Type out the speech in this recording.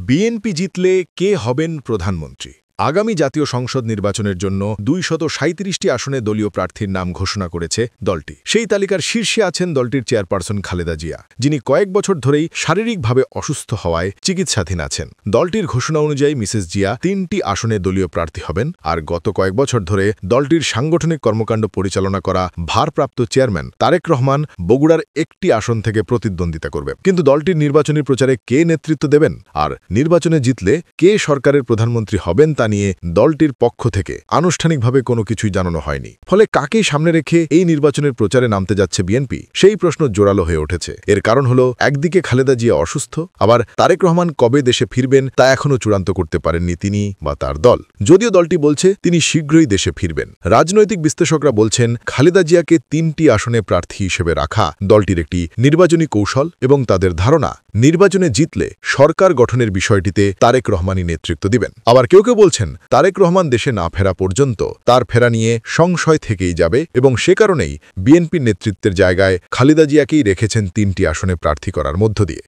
BNP জিতলে কে হবেন প্রধানমন্ত্রী? আগামী জাতীয় সংসদ নির্বাচনের জন্য ২৩৭টি আসনে দলীয় প্রার্থীর নাম ঘোষণা করেছে দলটি। সেই তালিকার শীর্ষে আছেন দলটির চেয়ারপারসন খালেদা জিয়া, যিনি কয়েক বছর ধরেই শারীরিকভাবে অসুস্থ হওয়ায় চিকিৎসাধীন আছেন। দলটির ঘোষণা অনুযায়ী মিসেস জিয়া ৩টি আসনে দলীয় প্রার্থী হবেন। আর গত কয়েক বছর ধরে দলটির সাংগঠনিক কর্মকাণ্ড পরিচালনা করা ভারপ্রাপ্ত চেয়ারম্যান তারেক রহমান বগুড়ার একটি আসন থেকে প্রতিদ্বন্দ্বিতা করবে। কিন্তু দলটির নির্বাচনী প্রচারে কে নেতৃত্ব দেবেন আর নির্বাচনে জিতলে কে সরকারের প্রধানমন্ত্রী হবেন তা নিয়ে দলটির পক্ষ থেকে আনুষ্ঠানিকভাবে কোনো কিছুই জানানো হয়নি। ফলে কাকে সামনে রেখে এই নির্বাচনের প্রচারে নামতে যাচ্ছে বিএনপি, সেই প্রশ্ন জোরালো হয়ে উঠেছে। এর কারণ হলো, একদিকে খালেদা জিয়া অসুস্থ, আবার তারেক রহমান কবে দেশে ফিরবেন তা এখনও চূড়ান্ত করতে পারেননি তিনি বা তার দল। যদিও দলটি বলছে তিনি শীঘ্রই দেশে ফিরবেন। রাজনৈতিক বিশ্লেষকরা বলছেন, খালেদা জিয়াকে ৩টি আসনে প্রার্থী হিসেবে রাখা দলটির একটি নির্বাচনী কৌশল এবং তাদের ধারণা, নির্বাচনে জিতলে সরকার গঠনের বিষয়টিতে তারেক রহমানই নেতৃত্ব দিবেন। আবার কেউ কেউ বলছেন, তারেক রহমান দেশে না ফেরা পর্যন্ত তার ফেরা নিয়ে সংশয় থেকেই যাবে এবং সে কারণেই বিএনপির নেতৃত্বের জায়গায় খালেদা জিয়াকেই রেখেছেন ৩টি আসনে প্রার্থী করার মধ্য দিয়ে।